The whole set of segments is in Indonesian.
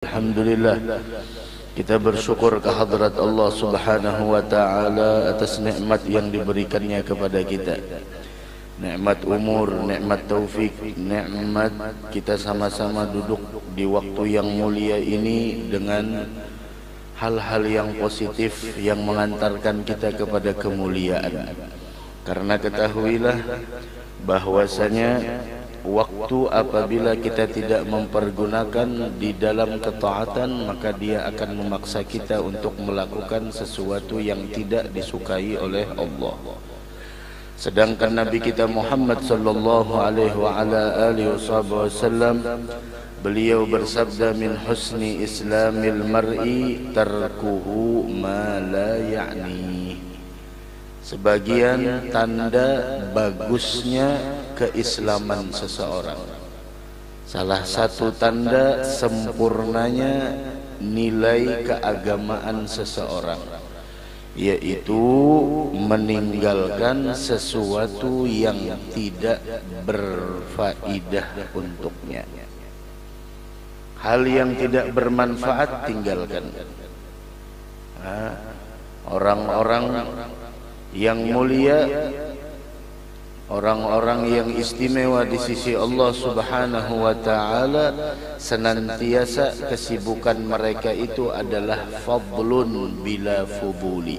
Alhamdulillah, kita bersyukur kehadrat Allah Subhanahu wa taala atas nikmat yang diberikannya kepada kita. Nikmat umur, nikmat taufik, nikmat kita sama-sama duduk di waktu yang mulia ini dengan hal-hal yang positif yang mengantarkan kita kepada kemuliaan. Karena ketahuilah bahwasanya waktu apabila kita tidak mempergunakan di dalam ketaatan, maka dia akan memaksa kita untuk melakukan sesuatu yang tidak disukai oleh Allah. Sedangkan Nabi kita Muhammad sallallahu alaihi wa ala alihi wasallam, beliau bersabda, min husni islamil mar'i tarkuhu ma la ya'ni. Sebagian tanda bagusnya keislaman seseorang, salah satu tanda sempurnanya nilai keagamaan seseorang, yaitu meninggalkan sesuatu yang tidak berfaedah untuknya. Hal yang tidak bermanfaat tinggalkan. Orang-orang yang mulia, orang-orang yang istimewa di sisi Allah Subhanahu wa taala, senantiasa kesibukan mereka itu adalah fadlun bila fuduli.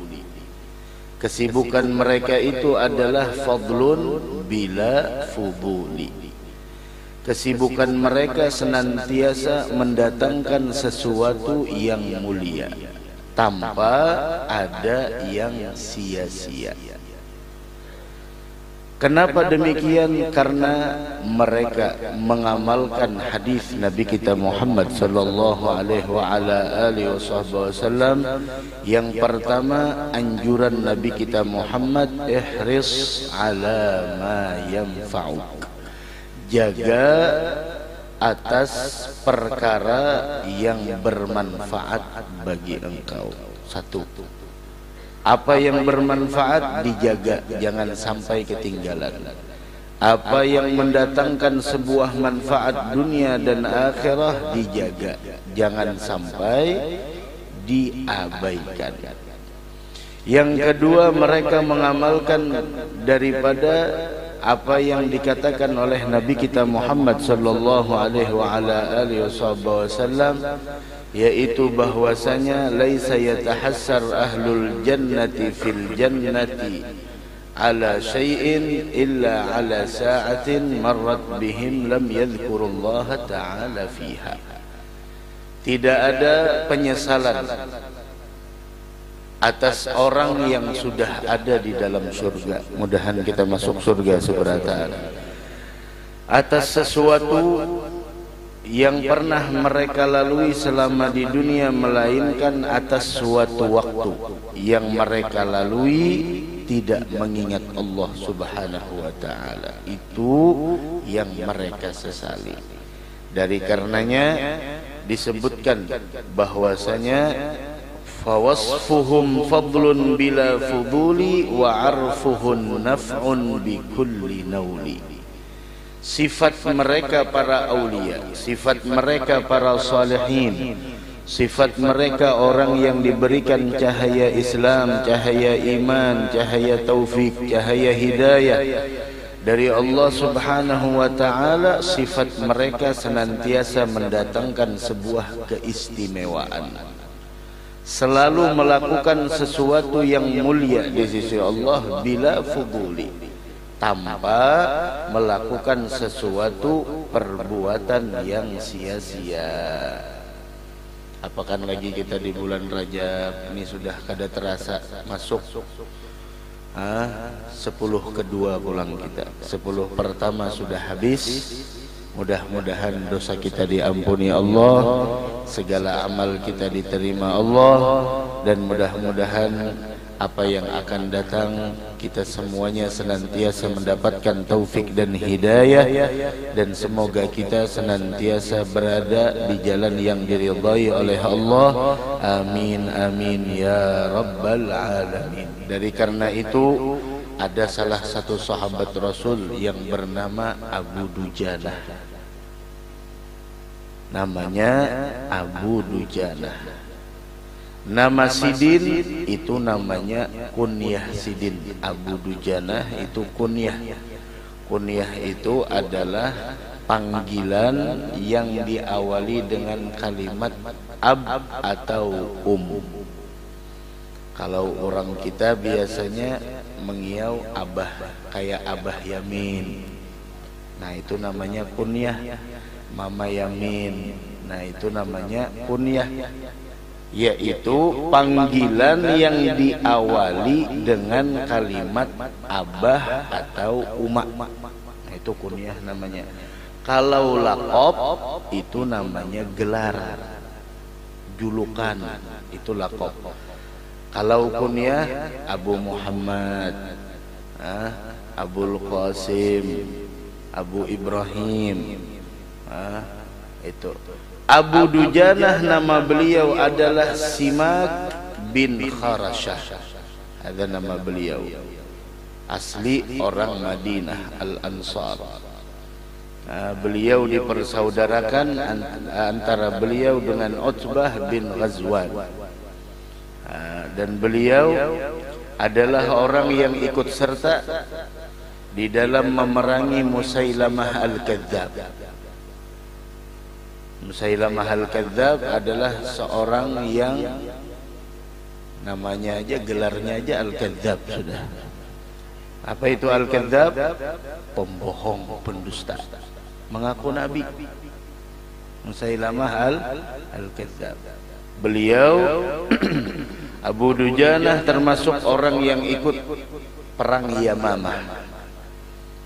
Kesibukan mereka itu adalah fadlun bila fuduli. Kesibukan mereka senantiasa mendatangkan sesuatu yang mulia tanpa ada yang sia-sia. Kenapa demikian? Karena mereka mengamalkan hadis Nabi kita Muhammad sallallahu alaihi wa ala alihi wasallam. Yang pertama, anjuran Nabi kita Muhammad, ihris ala ma yanfa'uk. Jaga atas perkara yang bermanfaat bagi engkau. Satu, apa yang bermanfaat dijaga, jangan sampai ketinggalan. Apa yang mendatangkan sebuah manfaat dunia dan akhirah dijaga, jangan sampai diabaikan. Yang kedua, mereka mengamalkan daripada apa yang dikatakan oleh Nabi kita Muhammad sallallahu alaihi wa ala alihi wasallam, yaitu bahwasanya laisa yatahassar ahlul jannati fil jannati ala syai'in illa ala sa'atin marrat bihim lam yadhkurullaha ta'ala fiha. Tidak ada penyesalan atas orang yang sudah ada di dalam surga. Mudahan kita masuk surga seberata. Atas sesuatu yang pernah mereka lalui selama di dunia, melainkan atas suatu waktu yang mereka lalui tidak mengingat Allah Subhanahu wa taala. Itu yang mereka sesali. Dari karenanya disebutkan bahwasanya fawasfuhum fadlun bila fuduli wa arfuhun naf'un bi kulli nauli. Sifat mereka para aulia, sifat mereka para salihin, sifat mereka orang yang diberikan cahaya Islam, cahaya iman, cahaya taufik, cahaya hidayah dari Allah Subhanahu wa taala. Sifat mereka senantiasa mendatangkan sebuah keistimewaan, selalu melakukan sesuatu yang mulia di sisi Allah bila fuduli, tanpa melakukan sesuatu perbuatan yang sia-sia. Apakah lagi kita di bulan Rajab ini sudah kada terasa masuk 10 kedua pulang kita, 10 pertama sudah habis. Mudah-mudahan dosa kita diampuni Allah, segala amal kita diterima Allah, dan mudah-mudahan apa yang akan datang kita semuanya senantiasa mendapatkan taufik dan hidayah, dan semoga kita senantiasa berada di jalan yang diridhai oleh Allah. Amin amin ya rabbal alamin. Dari karena itu, ada salah satu sahabat Rasul yang bernama Abu Dujanah. namanya Abu Dujanah. Nama Sidin itu namanya kunyah Sidin. Abu Dujanah itu kunyah. Kunyah itu adalah panggilan yang diawali dengan kalimat ab atau Kalau orang kita biasanya mengiau abah, kayak Abah Yamin. Nah itu namanya kunyah. Mama Yamin. Nah itu namanya kunyah, yaitu panggilan yang diawali dengan kalimat abah atau umak. Nah itu kunyah namanya. Kalau laqab itu namanya gelar, julukan, itu laqab. Kalau kunyah Abu Muhammad, Abul Qasim, Abu Ibrahim, itu. Abu Dujanah nama beliau adalah Simak bin Kharashah. Ada nama beliau. Asli orang Madinah Al-Ansar. Beliau dipersaudarakan antara beliau dengan Utbah bin Ghazwan. Dan beliau adalah orang yang ikut serta di dalam memerangi Musailamah Al-Kadzab. Musailamah Al-Kadzab adalah seorang yang namanya aja, gelarnya aja Al-Kadzab sudah. Apa itu Al-Kadzab? Pembohong, pendusta, mengaku nabi. Musailamah Al-Kadzab. Beliau Abu Dujanah termasuk orang yang ikut perang Yamamah,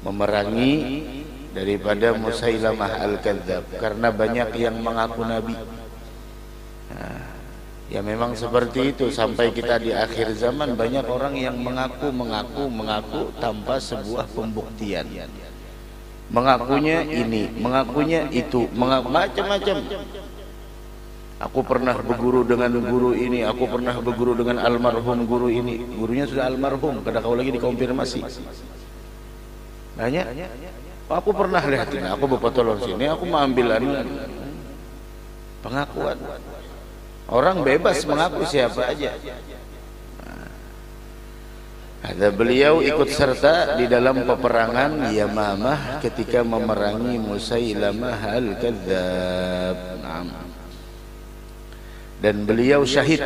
memerangi daripada Musailamah Al-Kadzab, karena banyak yang mengaku nabi. Ya memang seperti itu, sampai kita di akhir zaman banyak orang yang mengaku tanpa sebuah pembuktian. Mengakunya ini, mengakunya itu, macam-macam. Aku pernah berguru dengan guru ini, aku pernah berguru dengan almarhum guru ini. Gurunya sudah almarhum, kada kau lagi dikonfirmasi. Banyak. Aku pernah lihat ini, aku berpatolog sini, aku mengambil pengakuan. Orang bebas mengaku siapa aja. Ada beliau ikut serta di dalam peperangan Yamamah ketika memerangi Musailamah Al-Kadzab. Dan beliau syahid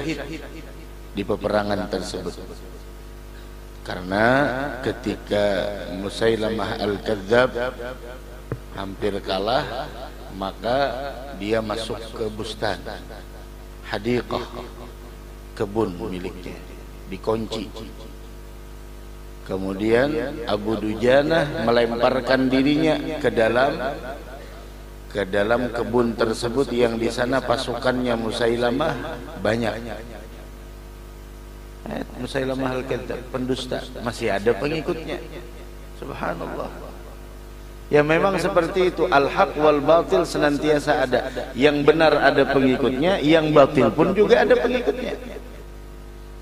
di peperangan tersebut. Karena ketika Musailamah Al-Kadzab hampir kalah, maka dia masuk ke bustan, hadiqah, kebun miliknya, dikunci. Kemudian Abu Dujanah melemparkan dirinya ke dalam kebun tersebut, yang di sana pasukannya Musailamah banyak. Musailamah Al-Kadzab, pendusta, masih ada pengikutnya. Subhanallah. Ya memang seperti itu, al-haq wal batil senantiasa ada. Yang benar ada pengikutnya, yang batil pun juga ada pengikutnya.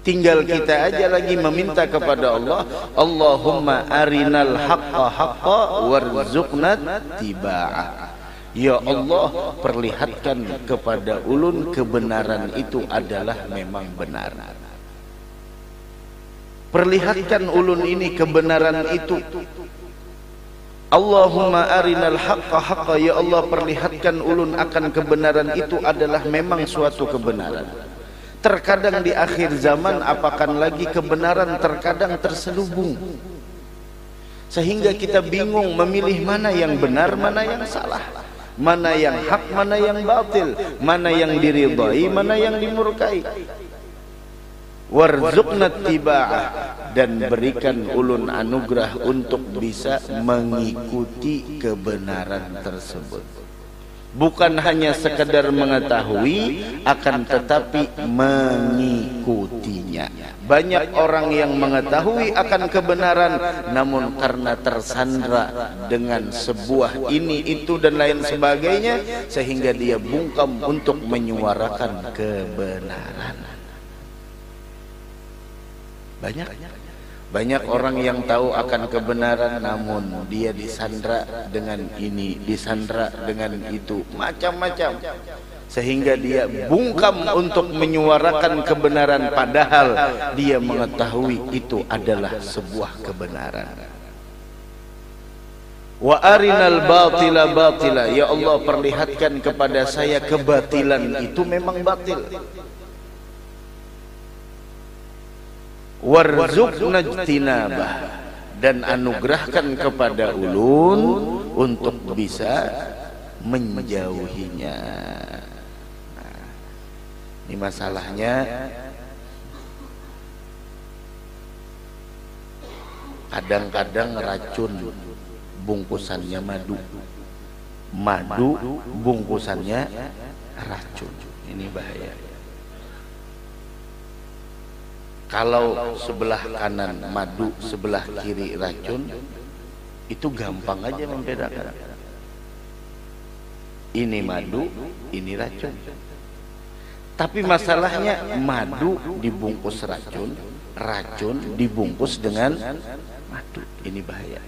Tinggal kita aja lagi meminta kepada Allah, Allahumma arinal haqqa haqqa warzuqna tiba'ah. Ya Allah, perlihatkan kepada ulun kebenaran itu adalah memang benar. Perlihatkan ulun ini kebenaran itu. Allahumma arinal haqqa haqqa, ya Allah, perlihatkan ulun akan kebenaran itu adalah memang suatu kebenaran. Terkadang di akhir zaman, apakan lagi kebenaran terkadang terselubung, sehingga kita bingung memilih mana yang benar, mana yang salah, mana yang hak, mana yang batil, mana yang diridai, mana yang dimurkai. Warzuqna tiba'ah, dan berikan ulun anugerah untuk bisa mengikuti kebenaran tersebut. Bukan hanya sekedar mengetahui, akan tetapi mengikutinya. Banyak orang yang mengetahui akan kebenaran, namun karena tersandra dengan sebuah ini, itu, dan lain sebagainya, sehingga dia bungkam untuk menyuarakan kebenaran. Banyak Banyak orang yang tahu akan kebenaran namun dia disandra dengan ini, disandra dengan itu, macam-macam, sehingga dia bungkam untuk menyuarakan kebenaran padahal dia mengetahui itu adalah sebuah kebenaran. Wa arinal batila batila, ya Allah perlihatkan kepada saya kebatilan itu memang batil. Warzuqna ijtinabah, dan anugerahkan kepada ulun untuk bisa menjauhinya. Nah, ini masalahnya kadang-kadang racun bungkusannya madu, madu bungkusannya racun. Ini bahaya. Kalau sebelah kanan madu, sebelah kiri racun, itu gampang aja membedakan. Ini madu, ini racun. Tapi masalahnya madu dibungkus racun, racun dibungkus dengan madu. Ini bahaya.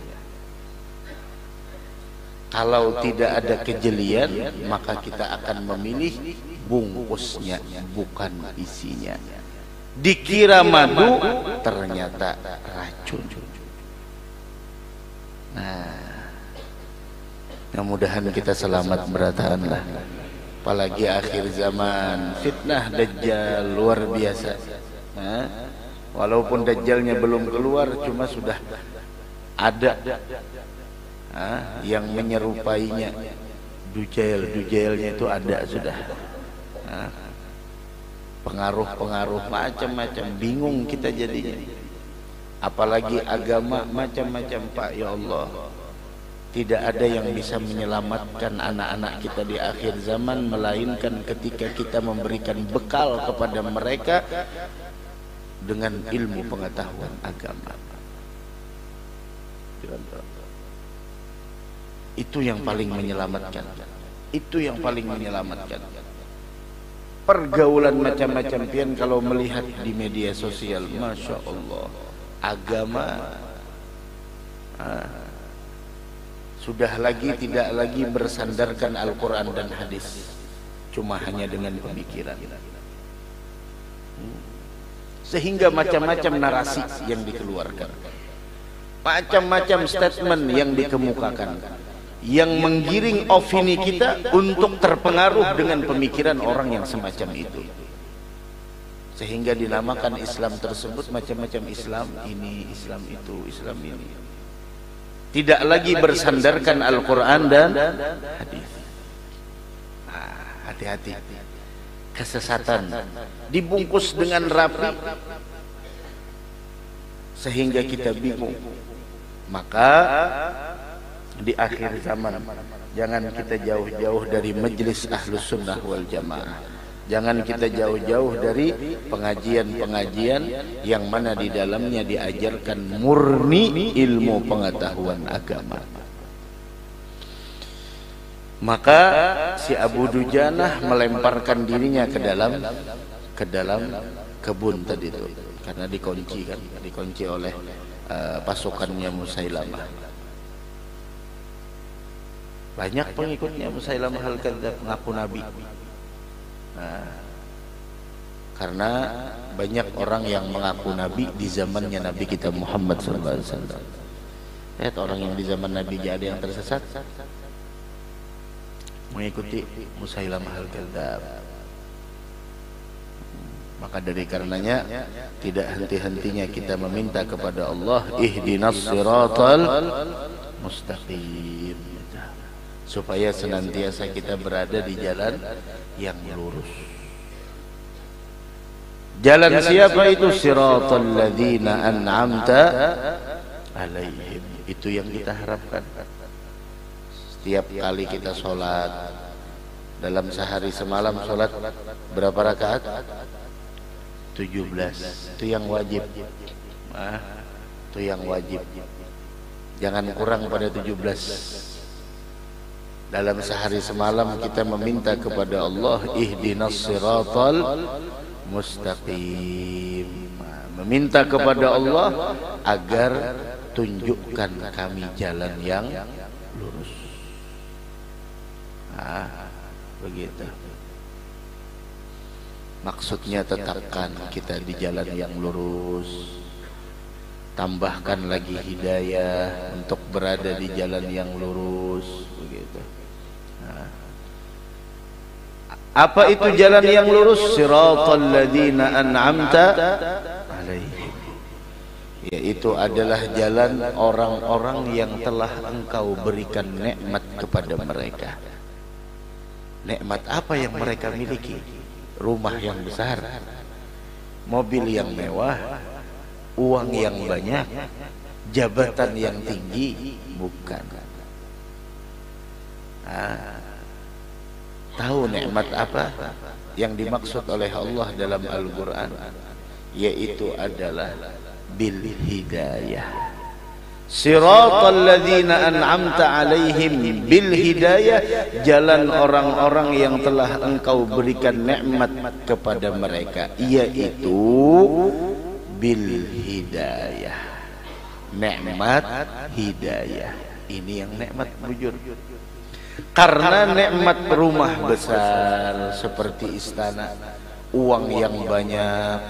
Kalau tidak ada kejelian, maka kita akan memilih bungkusnya, bukan isinya. Dikira madu, ternyata racun. Nah, mudah-mudahan kita selamat berataanlah. Apalagi akhir zaman, fitnah Dajjal luar biasa. Nah, walaupun Dajjalnya belum keluar, cuma sudah ada yang menyerupainya. Dujail-dujailnya itu ada sudah. Pengaruh-pengaruh macam-macam, bingung kita jadinya. Apalagi agama macam-macam, Pak, ya Allah. Tidak ada yang bisa menyelamatkan anak-anak kita di akhir zaman melainkan ketika kita memberikan bekal kepada mereka dengan ilmu pengetahuan agama. Itu yang paling menyelamatkan. Itu yang paling menyelamatkan. Pergaulan macam-macam pian kalau melihat di media sosial, masya Allah, agama sudah lagi tidak lagi bersandarkan Al-Quran dan hadis, cuma hanya dengan pemikiran, sehingga macam-macam narasi yang dikeluarkan, macam-macam statement yang dikemukakan, yang menggiring opini kita untuk terpengaruh dengan pemikiran orang yang semacam itu, sehingga dinamakan Islam tersebut macam-macam Islam ini, Islam itu, Islam ini, tidak lagi bersandarkan Al-Quran dan hadis. Hati-hati, kesesatan dibungkus dengan rapi sehingga kita bingung. Maka di akhir zaman jangan kita jauh-jauh dari majelis Ahlus Sunnah wal Jamaah. Jangan kita jauh-jauh dari pengajian-pengajian yang mana di dalamnya diajarkan murni ilmu pengetahuan agama. Maka si Abu Dujanah melemparkan dirinya ke dalam kebun tadi itu, karena dikunci oleh pasukannya Musailamah. Banyak pengikutnya Musailamah al-Kadzdzab mengaku nabi. Karena banyak orang yang mengaku nabi di zamannya Nabi kita Muhammad SAW. Lihat orang yang di zaman Nabi ada yang tersesat mengikuti Musailamah al-Kadzdzab. Maka dari karenanya tidak henti-hentinya kita meminta kepada Allah, ihdinas siratal mustaqim, supaya senantiasa kita berada di jalan yang lurus. Jalan siapa itu? Siratal ladzina an'amta alaihim. Itu yang kita harapkan. Setiap kali kita sholat, dalam sehari semalam sholat berapa rakaat? 17. Itu yang wajib. Itu yang wajib. Jangan kurang pada 17. Dalam sehari semalam kita meminta kepada Allah, ihdinas siratal mustaqim, meminta kepada Allah agar tunjukkan kami jalan yang lurus. Begitu. Maksudnya tetapkan kita di jalan yang lurus. Tambahkan lagi hidayah untuk berada di jalan yang lurus. Begitu. Apa itu jalan yang lurus? Siratal ladzina an'amta alaihim. Yaitu adalah jalan orang-orang yang telah Engkau berikan nikmat kepada mereka. Nikmat apa yang mereka miliki? Rumah yang besar, mobil yang mewah, uang yang banyak, jabatan yang tinggi, bukan. Tahu nikmat apa yang dimaksud oleh Allah dalam Al-Quran? Yaitu adalah bil hidayah. Siratal ladzina an'amta alaihim, bil hidayah, jalan orang-orang yang telah Engkau berikan nikmat kepada mereka, yaitu bil hidayah. Nikmat hidayah. Ini yang nikmat bujur. Karena nikmat rumah besar seperti istana, uang yang banyak,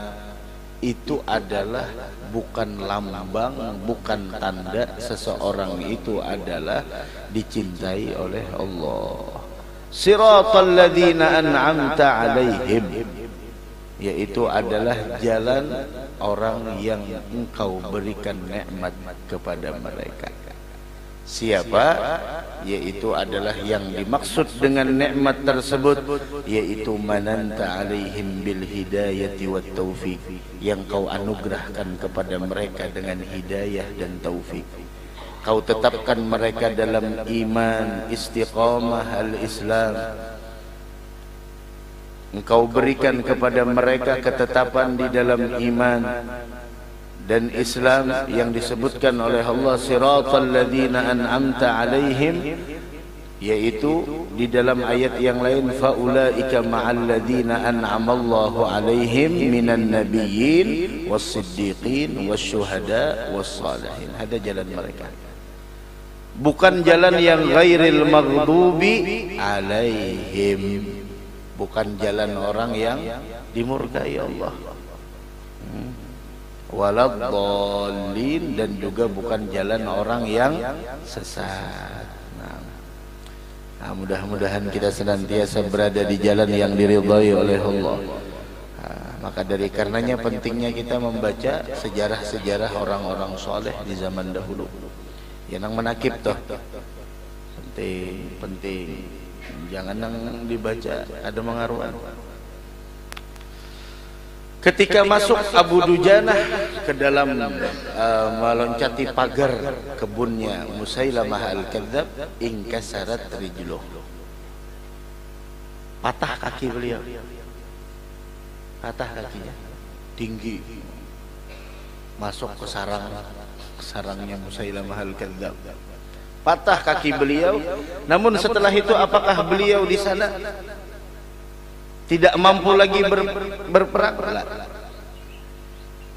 itu adalah bukan lambang, bukan tanda seseorang itu adalah dicintai oleh Allah. Siratal ladzina an'amta alaihim, yaitu adalah jalan orang yang Engkau berikan nikmat kepada mereka. Siapa? Yaitu adalah yang dimaksud dengan nikmat tersebut, yaitu mananta alaihim bil hidayati wat taufiq, yang Kau anugerahkan kepada mereka dengan hidayah dan taufik. Kau tetapkan mereka dalam iman, istiqamah al-Islam. Engkau berikan kepada mereka ketetapan di dalam iman dan Islam yang disebutkan oleh Allah, siratal ladzina an'amta alaihim, yaitu di dalam ayat yang lain, faulaika ma'al ladzina an'amallahu alaihim minan nabiyyin was-siddiqin wasyuhada was-salihin. Ada jalan mereka, bukan jalan yang ghairil maghdubi alaihim, bukan jalan orang yang dimurkai Allah, waladhdallin, dan juga bukan jalan orang yang sesat. Nah, mudah-mudahan kita senantiasa berada di jalan yang diridhai oleh Allah. Maka dari karenanya pentingnya kita membaca sejarah-sejarah orang-orang soleh di zaman dahulu. Yang menakib toh penting. Jangan yang dibaca ada mengaruhan. Ketika masuk Abu Dujanah ke dalam meloncati pagar kebunnya Musailamah al-Kadzab, ingkasarat rijluh, patah kaki beliau, patah kakinya, tinggi, masuk ke sarangnya Musailamah al-Kadzab, patah kaki beliau. Namun setelah itu apakah beliau di sana tidak mampu lagi berperang?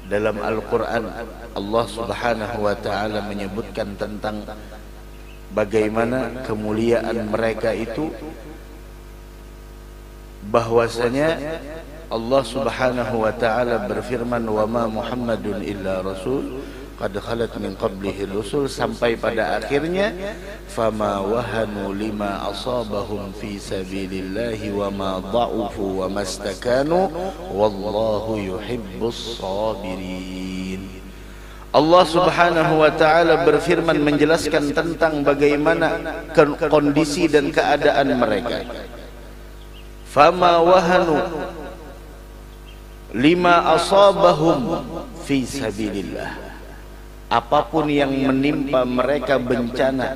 Dalam Al-Quran Allah subhanahu wa ta'ala menyebutkan tentang bagaimana kemuliaan mereka itu, bahwasanya Allah subhanahu wa ta'ala berfirman, wa ma Muhammadun illa rasul qad khalat min qablihi rusul, sampai pada akhirnya, fama wahanu lima asabahum fi sabilillahi wa ma dha'ufu wa mastakanu wallahu yuhibbus sabirin. Allah subhanahu wa ta'ala berfirman menjelaskan tentang bagaimana kondisi dan keadaan mereka. Fama wahanu lima asabahum fi sabilillah, apapun yang menimpa mereka bencana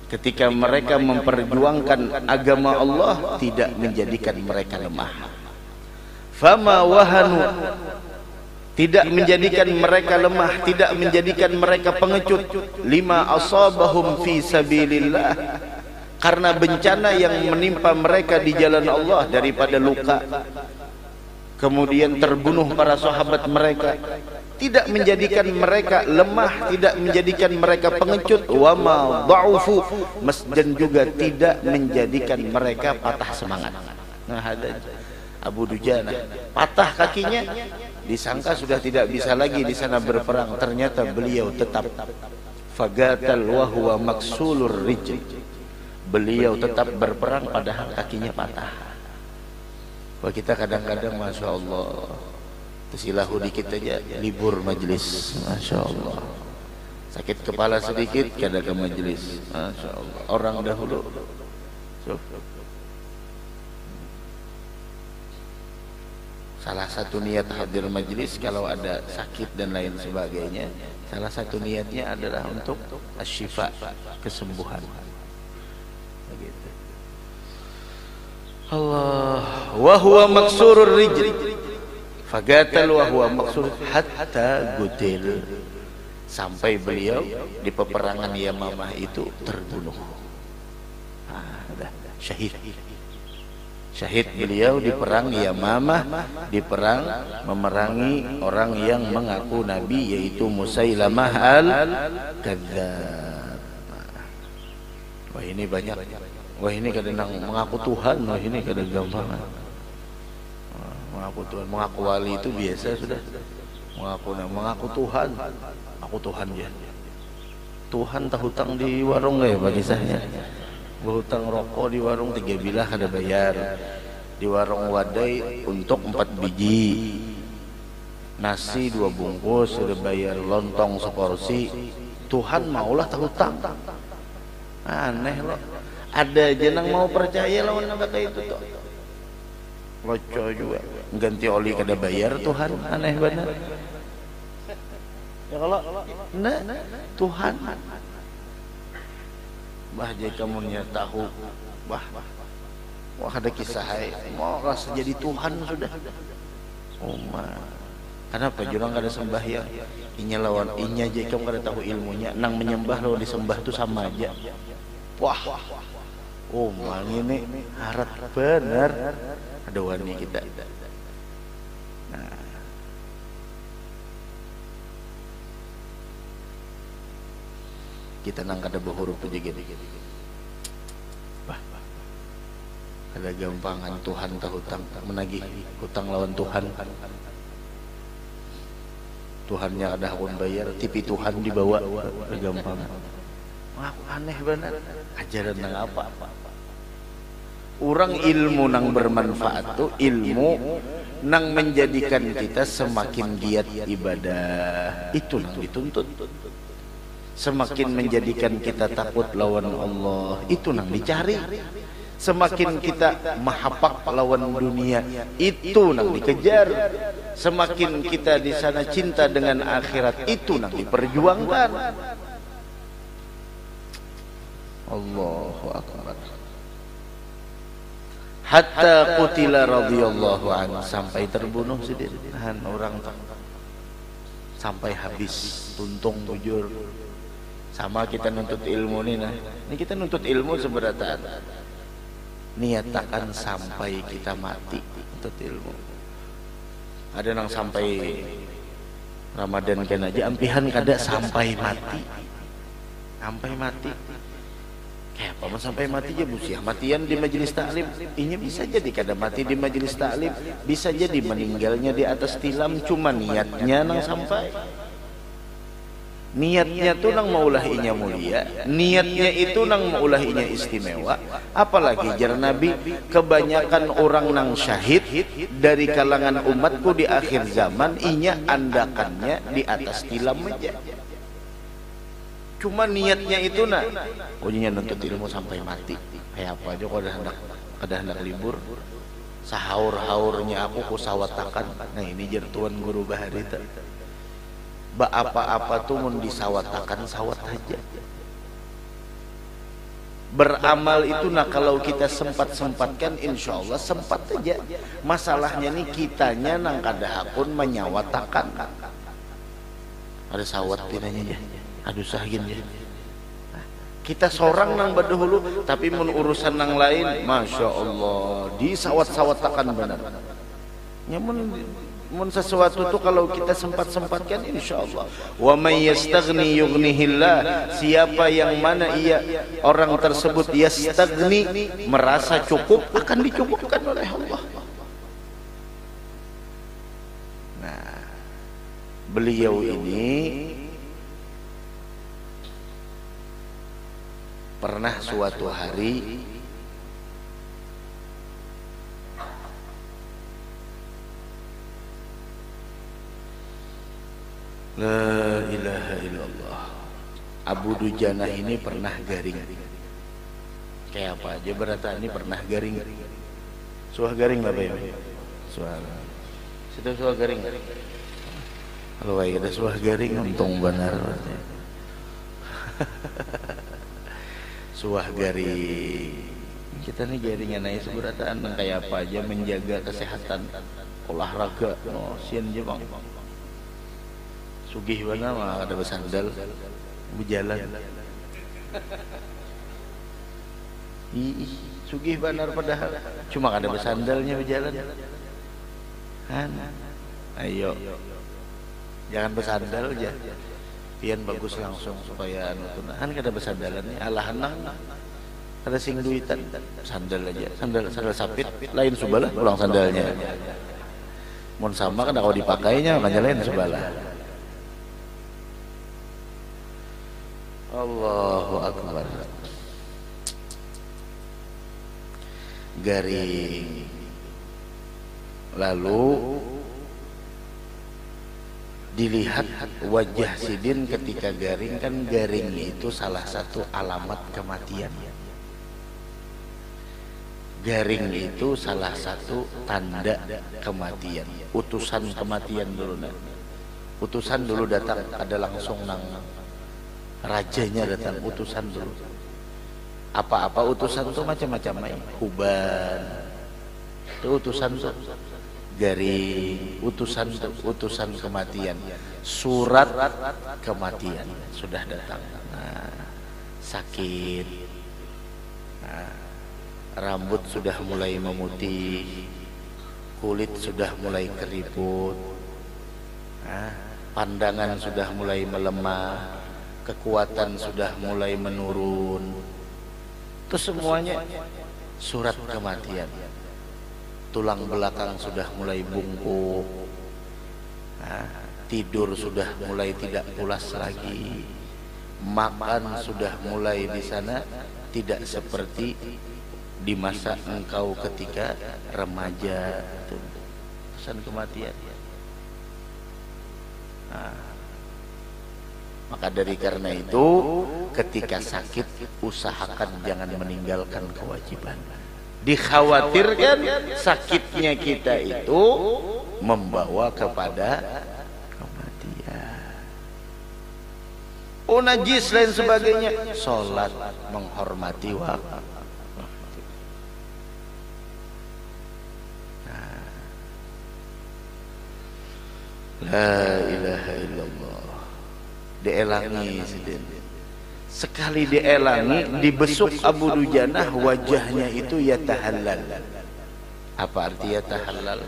ketika mereka memperjuangkan agama Allah tidak menjadikan mereka lemah. Fama wahanu, tidak menjadikan mereka lemah, tidak menjadikan mereka pengecut. Lima asabahum fi sabilillah, karena bencana yang menimpa mereka di jalan Allah, daripada luka, kemudian terbunuh para sahabat mereka, tidak menjadikan mereka lemah, tidak menjadikan mereka pengecut, wa ma dha'ufu, dan juga tidak menjadikan mereka patah semangat. Nah, ada Abu Dujana patah kakinya, disangka sudah tidak bisa lagi di sana berperang, ternyata beliau tetap fagatal wa huwa maksulur rijl, beliau tetap berperang padahal kakinya patah. Wah, kita kadang-kadang Masya Allah tersilahu dikit aja libur majelis, Masya Allah, sakit kepala sedikit kada ke majelis, Masya Allah. Orang dahulu salah satu niat hadir majelis kalau ada sakit dan lain sebagainya, salah satu niatnya adalah untuk asyifa, kesembuhan. Begitu. Allah, wa huwa maksurur rijl, fagatal wa huwa maksur hatta gutil, sampai beliau di peperangan Yamamah itu terbunuh. Syahid. Syahid beliau di perang Yamamah, di perang memerangi orang yang mengaku nabi, yaitu Musailamah al-Kadzdzab. Wah, ini banyak. Wah, ini kadang mengaku Tuhan, wah ini kadang gampang. Mengaku Tuhan, mengaku wali itu biasa sudah. Mengaku Tuhan, aku Tuhan ya. Tuhan tak hutang di warung ya bagi saya. Hutang rokok di warung 3 bilah ada bayar, di warung wadai untuk 4 biji, nasi 2 bungkus sudah bayar, lontong seporsi. Tuhan maulah tak hutang. Aneh loh, ada aja nang mau percaya lawan kata itu toh. Loco juga ganti oli kada bayar Tuhan, aneh benar ya. Kalau nah Tuhan bah jadi kamu nya tahu bah wah ada kisah mau rasa jadi Tuhan sudah kenapa jurang kada sembahyang inya lawan inya aja kamu kada tahu ilmunya, nang menyembah lawan disembah itu sama aja. Wah ini harap benar ada wani kita. Nah, kita nang kada berhuruf aja gitu. Bah, ada gampangan Tuhan tak hutang, menagih hutang lawan Tuhan. Tuhannya ada hakun bayar, tipi Tuhan dibawa, gampangan. Wah, aneh benar. Ajaran nang apa? Orang ilmu nang bermanfaat tuh ilmu nang menjadikan kita semakin giat ibadah, itu nang dituntut. Semakin menjadikan kita takut lawan Allah, itu nang dicari. Semakin kita mahapak lawan dunia, itu nang dikejar. Semakin kita di sana cinta dengan akhirat, itu nang diperjuangkan. Allahu akbar. Hatta qutila radhiyallahu anhu, sampai terbunuh sendiri orang sampai habis tuntung bujur. Sama kita nuntut ilmu nih, nah ini kita nuntut ilmu seberatan, niatakan sampai kita mati nuntut ilmu. Ada nang sampai Ramadan kan aja ampihan kada sampai mati, kayak apa sampai mati aja busiah matian di majelis taklim. Ini bisa jadi kada mati di majelis taklim, bisa jadi meninggalnya di atas tilam, cuma niatnya nang sampai. Niatnya tuh nang maulah inya mulia, niatnya itu nang maulah inya istimewa. Apalagi jar Nabi, kebanyakan orang nang syahid dari kalangan umatku di akhir zaman inya andakannya di atas tilam aja. Cuma niatnya itu nak ujinya nuntut ilmu sampai mati. Kayak apa aja kada hendak libur, sahur-haurnya aku kusawatakan. Nah ini jertuan guru bahari tak ba apa-apa tuh mun disawatakan sawat aja. Beramal itu nah kalau kita sempat-sempatkan insya Allah sempat aja. Masalahnya nih kitanya nang kada hakun menyawatakan. Ada sawat pinanya ya. Aduh sahin ya. Kita seorang nang badahulu, tapi mun urusan nang lain, masya Allah, disawat-sawatakan benar. mun sesuatu itu kalau kita sempat-sempatkan insyaallah. Wa may yastaghni yughnihillah, siapa yang mana orang tersebut yastaghni, merasa cukup, akan dicukupkan oleh Allah. Nah, beliau ini pernah suatu hari la ilaha illallah, Abu Dujanah ini pernah garing. Kayak apa aja berata ini pernah garing. Suah garing lah Pak. Suara. Situ suah garing. Kalau ada suah garing untung benar. Suah garing. Kita nih garingan aja seberataan kayak apa aja menjaga kesehatan olahraga. Oh, sian je Bang. Sugih mana mah ada bersandal berjalan. Sugih benar padahal cuma ada bersandalnya berjalan. Han, ayo jangan bersandal aja. Pian bagus langsung supaya anu tunahan kada bersandalannya alahan kada sing duitan sandal aja, sandal sapit lain subalah pulang sandalnya. Mun sama kan kalau dipakainya makanya lain subalah. Allahu Akbar. Garing. Lalu dilihat wajah Sidin ketika garing, kan garing itu salah satu alamat kematian. Garing itu salah satu tanda kematian, utusan kematian dulu. Utusan dulu datang, ada langsung nang rajanya datang, utusan dulu. Apa-apa utusan tuh macam-macam, huban itu utusan tuh, garing utusan tuh, utusan kematian, surat kematian sudah datang. Nah, sakit, nah, rambut sudah mulai memutih, kulit sudah mulai keriput, nah, pandangan sudah mulai melemah, kekuatan sudah mulai menurun. Itu semuanya surat kematian. Tulang belakang sudah mulai bungkuk, nah, tidur sudah mulai tidak pulas lagi, makan sudah mulai di sana tidak seperti di masa engkau ketika remaja. Itu pesan kematian. Nah, maka dari karena itu ketika sakit usahakan jangan meninggalkan kewajiban. Dikhawatirkan sakitnya kita itu membawa kepada kematian. Oh, najis lain sebagainya. Salat menghormati waktu. Nah. La ilaha illallah. Dielangi Sidin. Sekali dielangi, dibesuk Abu Dujanah, wajahnya itu yatahallal. Apa arti yatahallal?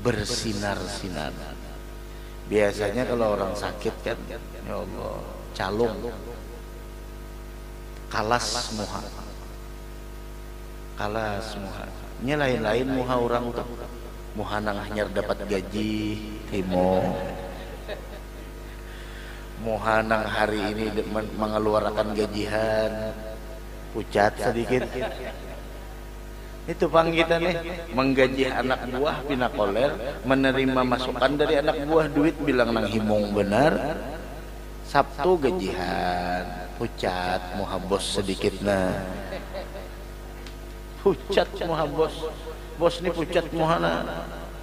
Bersinar-sinar. Biasanya kalau orang sakit kan, ya Allah, calung, kalas muha, kalas muha. Ini lain-lain muha orang tuh, muha nang hanyar dapat gaji, timo. Muhanang hari ini mengeluarkan gajian, pucat sedikit. Itu panggitan nih, menggaji anak buah pinakoler, menerima masukan dari anak buah duit, bilang nang himung benar. Sabtu gajian, pucat muhabos sedikit nah. Pucat muhabos, bos nih pucat muhana.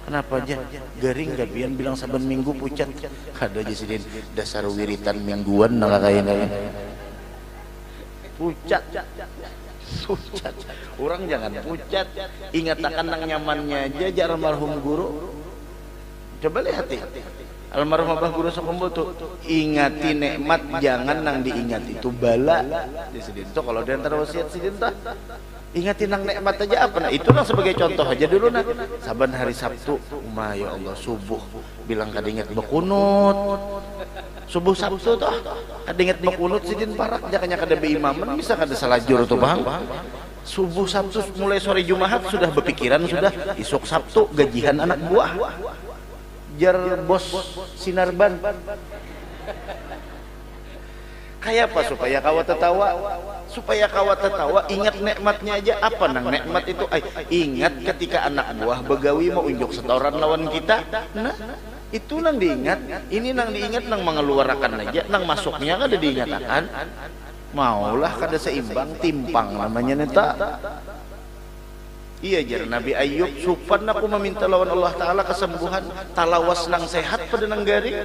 Kenapa aja garing gabian bilang saben minggu pucat. Ada aja Sidin dasar wiritan mingguan nangakain-kain. Pucat. Pucat. Orang jangan pucat. Ingat akan nang nyamannya aja jar almarhum guru. Coba lihat ya. Almarhum Abah Guru Sokombo tuh ingati nikmat, jangan nang diingat itu bala. Di Sidin tuh kalau di antara wasiat Sidin tuh Ingatin nang nikmat aja apa? Nah, itulah sebagai contoh aja dulu nah. Saban hari Sabtu, ya Allah subuh bilang kadinget bekunut. Subuh Sabtu toh kadinget bekunut sidin parak jakanya kada beimaman bisa kada salajur tuh Bang. Subuh Sabtu mulai sore Jumat sudah berpikiran sudah isuk Sabtu gajian anak buah. Jar bos Sinarban. Kayak apa supaya kawat tertawa? Supaya kawat tertawa, ingat nikmatnya aja apa nang nikmat itu? Ingat ketika anak buah begawi mau unjuk setoran lawan kita. Nah, itu nang diingat. Ini nang diingat nang mengeluarkan aja, nang masuknya kada diingatkan. Maulah kada seimbang, timpang namanya neta. Iya jar Nabi Ayub, supan aku meminta lawan Allah Ta'ala kesembuhan, talawas nang sehat pada nang garing.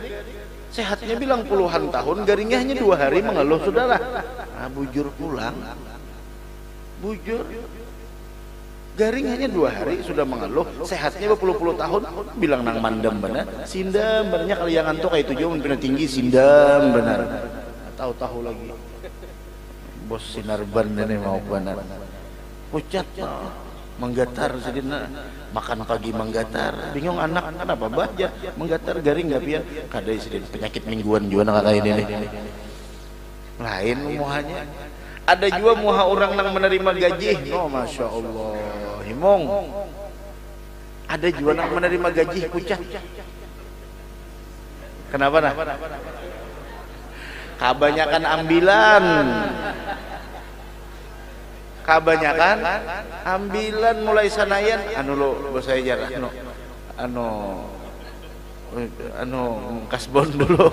Sehatnya bilang puluhan tahun, garingnya hanya 2 hari mengeluh saudara. Nah, bujur pulang, bujur. Garing hanya 2 hari sudah mengeluh, sehatnya berpuluh-puluh tahun, bilang nang mandem benar. Sindam benernya kalau yang ngantuk kayak itu jauh benar tinggi sindam benar. Tahu-tahu lagi. Bos Sinarban ini mau benar. Pucat menggatar sedina makan pagi menggatar bingung anak kenapa baja menggatar garing nggak pian kada sedina penyakit mingguan juga nak kayak ini lain muhanya ada juga muha orang nang menerima gaji masya Allah himong ada juga nang menerima gaji pucat kenapa nah kebanyakan ambilan kebanyakan ambilan mulai sanayan anu lo bahasa jarah anu kasbon dulu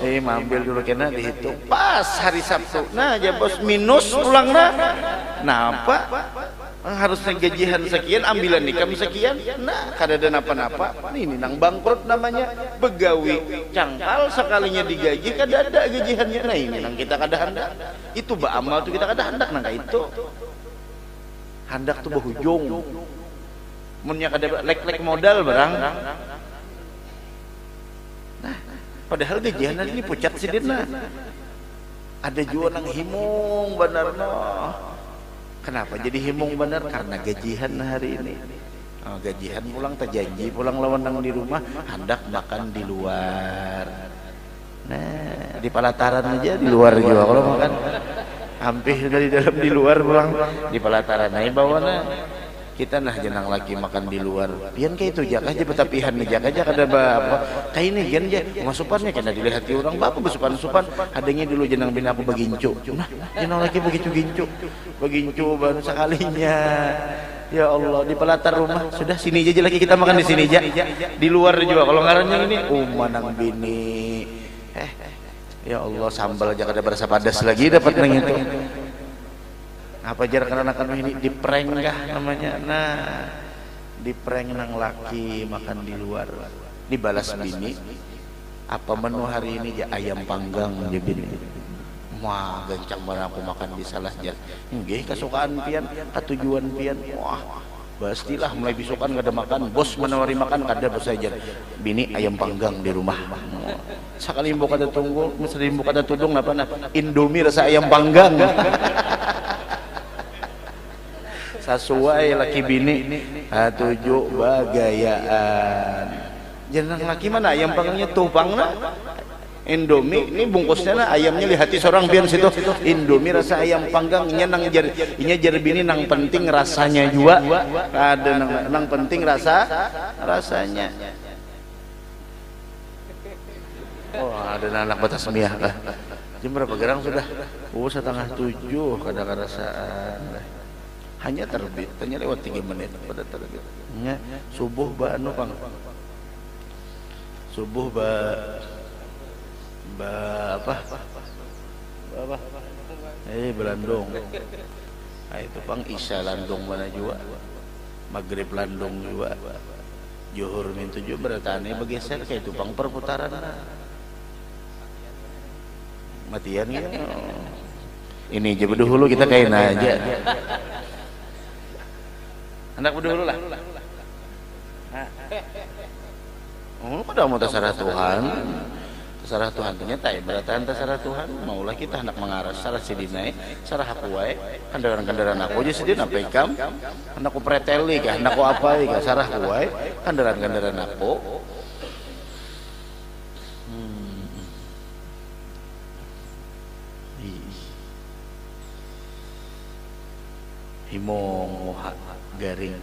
mambil dulu kena dihitung pas hari Sabtu nah aja bos minus ulang napa harusnya gajian sekian ambilan nikam sekian nah kada ada napa-napa ini nang bangkrut namanya begawi cangkal sekalinya digaji kada ada gajiannya nah ini nang kita kada hendak itu baamal tuh kita kada hendak nang itu hendak tuh berhujung munnya kada lek-lek modal barang nah padahal gajian ini pucat sidina ada juga nang himung benar kenapa jadi himung benar karena gajian hari ini gajian pulang terjanji pulang lawan nang di rumah hendak makan di luar nah di pelataran aja di luar juga kalau makan hampir dari dalam di luar pulang di pelataran naik bawana kita nah jenang lagi makan di luar pian kayak itu jak aja betapihan jak aja kada apa kayak ini gen ya masupannya kena dilihat orang bapak besupan-supan adanya dulu jenang bina aku begincu nah jenang lagi begitu begincu baru sekalinya ya Allah di pelatar rumah sudah sini aja lagi kita makan di sini aja di luar juga kalau ngarannya ini manang bini ya Allah sambal aja kada berasa padas lagi dapat nang itu apa jar karena anak ini diprank kah namanya nah diprank nang laki makan di luar dibalas bini apa menu hari ini ya ayam panggang di bini wah gancang banget aku makan di salah jar nggih kesukaan pian katujuan pian wah pastilah mulai besokan gak ada makan bos menawari makan kada bersajar bini ayam panggang di rumah sekali buka ada tunggu mesti buka ada tudung apa nah Indomie rasa ayam panggang sesuai laki bini tujuh bagayaan jenang laki mana ayam panggangnya tupang nah Indomie ini bungkusnya nah ayamnya lihati seorang pian situ Indomie rasa ayam panggang inya jar bini nang penting rasanya juga ada nang penting rasanya ada anak batas miah lah jam berapa gerang sudah 6:30 kada karasaan hanya terbit hanya lewat 3 menit pada terbit subuh ba anu pang subuh ba apa Belandung nah itu pang isya landung mana juga maghrib landung juga Johor min 7 beratane bergeser kayak itu pang perputaran matian ya ini aja berdahulu kita kain aja anak berdahulu lah udah mau terserah Tuhan Sarah Tuhan ternyata beratan sarah Tuhan maulah kita hendak mengaras sarah sidinai sarah aku wae kendaraan aku aja sidina pekam hendak ku preteli kah hendak ku apa kah sarah aku wae kendaraan aku himong muha garing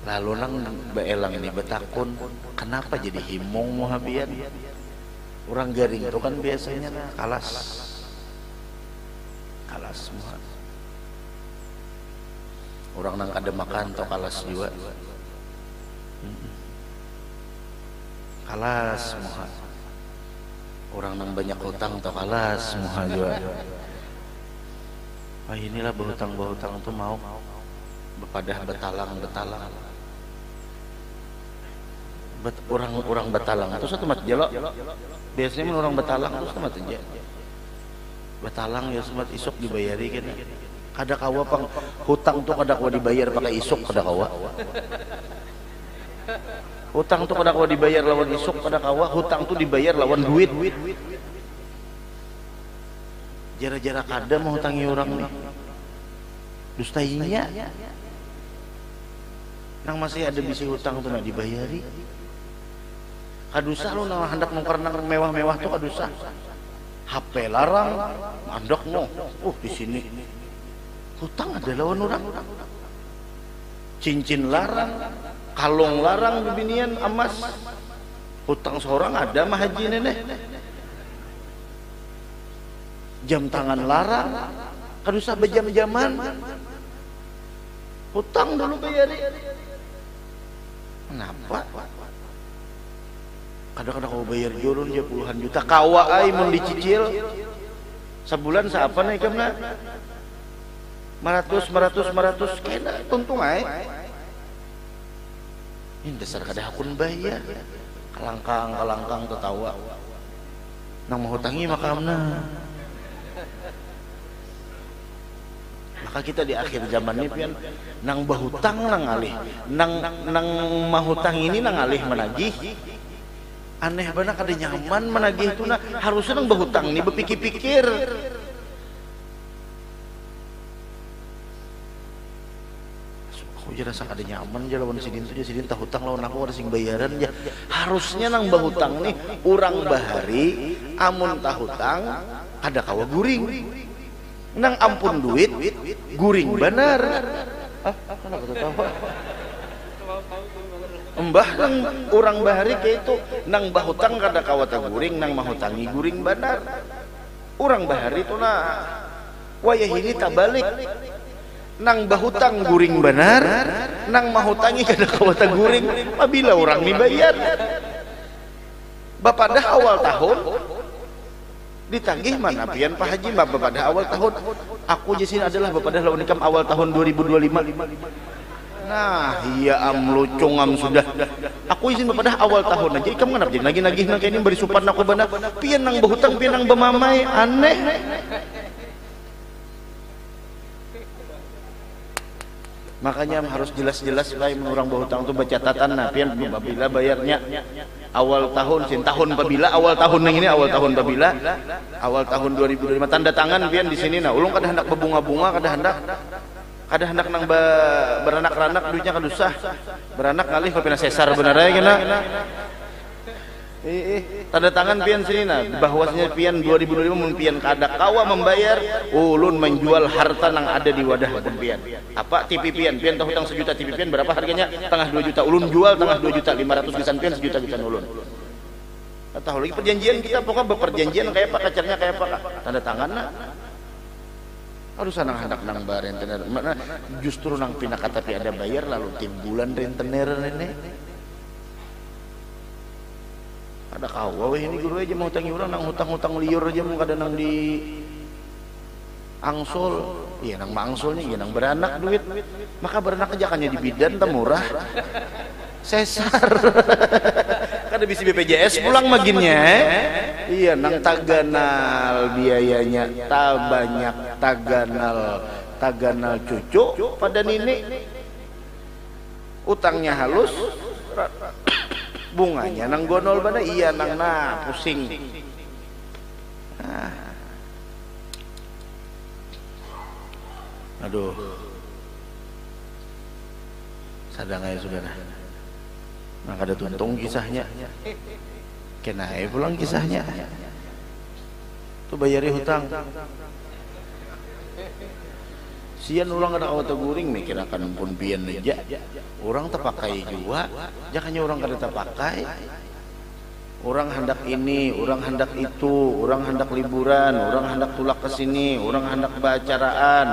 lalu nang beelang ini betakun kenapa jadi himong muhabian orang garing itu kan biasanya kalas muha orang nang kada makan atau kalas juga kalas muha orang nang banyak hutang atau kalas muha juga. Oh inilah berhutang tuh mau bepadah betalang orang betalang itu satu mat jelok biasanya orang betalang itu satu mat aja betalang ya semat isok dibayari kan kada kawa pang hutang tuh kada kawa dibayar pakai isok kada kawa hutang tuh kada kawa dibayar lawan isok kada kawa hutang tuh dibayar lawan duit jara-jara kada mau hutangi orang nih dustainya nang masih ada bisi hutang tuh nak dibayari kadusah lu nang hendak nukar nang mewah-mewah tuh kadusah HP larang mandok no di sini hutang ada lawan orang cincin larang kalung larang bibinian emas hutang seorang ada mah haji nenek jam tangan larang kadusah bejam-jaman hutang dulu bayari kenapa kadang-kadang kau bayar jurun ya puluhan juta kawa ai mun dicicil sebulan siapa nih kemana 500 kena tuntung ai ini dasar kada hakun bayar kalangkang tertawa nang mau hutangi makamna. Maka kita di akhir zaman ini pian nang bahutang nang alih nang mahutang ini nang alih menagih aneh bana kada nyaman menagih itu nah harusnya nang bahutang ini berpikir-pikir aku jadi rasa kada nyaman aja lawan sidin tuh sidin tah hutang lawan aku ada sing bayaran aja harusnya nang bahutang nih urang bahari amun tah hutang kada kawa guring nang ampun duit guring benar kenapa ketawa embah nang orang bahari kayak itu nang bahutang kada kawata guring nang mahutangi guring benar orang bahari itu nah wayah ini tak balik nang bahutang guring benar nang mahutangi kada kawata guring apabila orang dibayar bapak dah awal tahun ditagih mana pian Pak Haji mbak pada awal tahun aku di sini adalah bapak dah lawan ikam awal tahun 2025 nah iya lucung sudah aku izin bapak dah awal tahun aja ikam kenapa jadi lagi nang kayak ini beri supan aku bana pian nang bahutang pian nang bemamai aneh makanya harus jelas-jelas baik menurang bahutang itu baca catatan nah pian apabila bayarnya awal tahun sin tahun apabila awal tahun yang ini awal tahun apabila awal tahun 2025 tanda tangan pian di sini nah ulung kada hendak berbunga-bunga kada hendak nang beranak-ranak duitnya kada usah beranak ngalih ke pina sesar bener aja kena tanda tangan pian sini nah bahwasanya pian 2025 mun pian kada kawa membayar ulun menjual harta nang ada di wadah pun pian apa TV pian tahu hutang 1 juta TV pian berapa harganya tengah 2 juta ulun jual tengah 2 juta 500 gisan pian 1 juta gisan ulun tahu lagi perjanjian kita pokoknya berperjanjian kayak apa kacarnya kayak apa tanda tangan nah harus nang hendak nang barentener mana justru nang pindah kata pi ada bayar lalu timbulan rentenir nenek ada kawa weh ini guru aja mau hutangi orang nang hutang liur aja mau kada nang di angsol iya nang mangsolnya iya nang beranak duit maka beranak aja kan di bidan tak murah sesar kada bisa BPJS pulang maginnya iya nang taganal biayanya tak banyak taganal cucu pada nini utangnya halus bunganya nang gonol bana iya nang pusing. Aduh, sadang aja saudara. Nah kada tuntung kisahnya, kenai pulang kisahnya. Tuh bayari hutang. Sian ulang kada awat guring mikirakan pun pian aja. Orang terpakai juga, jangannya orang kada terpakai. Orang hendak ini, orang hendak itu, orang hendak liburan, orang hendak tulak ke sini, orang hendak baacaraan.